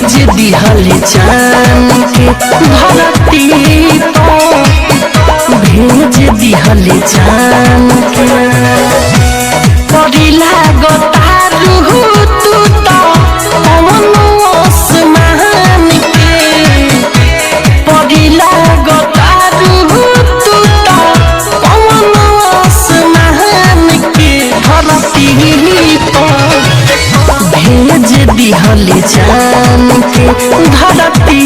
भेज दिहले चान के धरती तो भेज दिहले चान के परी लागता रूह तू तो पवन आसमान के परी लागता रूह तू तो पवन आसमान के धरती तो भेज दिहले चान के धरती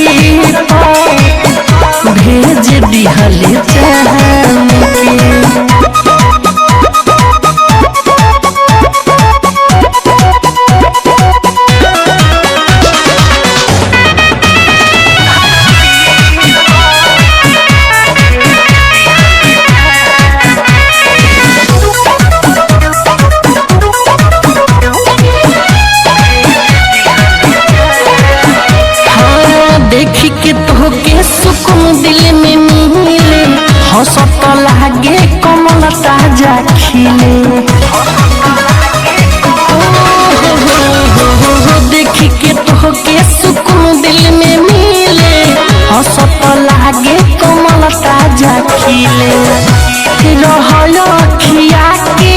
तो भेज दिहले चान के। देखी के तो के सुकून दिल में मिले हंसत लागे कमल ताजा खिले देखी के तो के सुकून दिल में मिले हंसत लागे कमल ताजा खिले रहल खिया के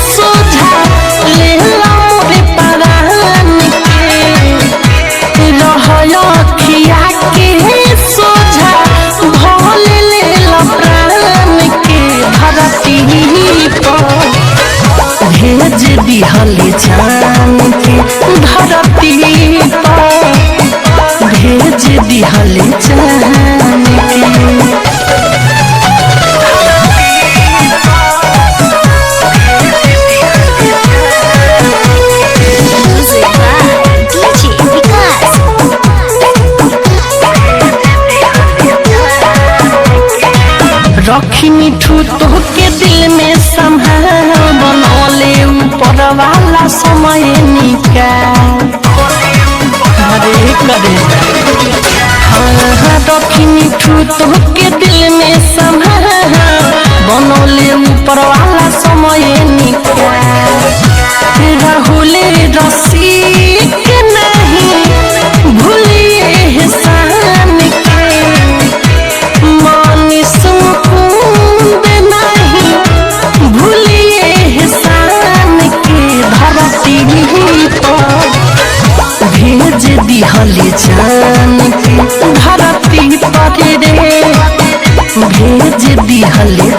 सोझा ले मोरे परान के रहल खिया के सोझा भोल ले प्राण के धरती पर भेज दिहले चान के धरती पर भेज दिहले चान के। रखी मिठू तो के दिल में संभाल बनौले ऊपर वाला समय निकाल हरे करे रखी मिठू तो के दिल में संभाल बनौले ऊपर वाला समय निकाल राहुल रसिक नहीं भूलिए शान के मनीष मुकुंद नहीं भूलिए शान के धरती पर भेज दिहले चान के धरती पर रे भेज दिहले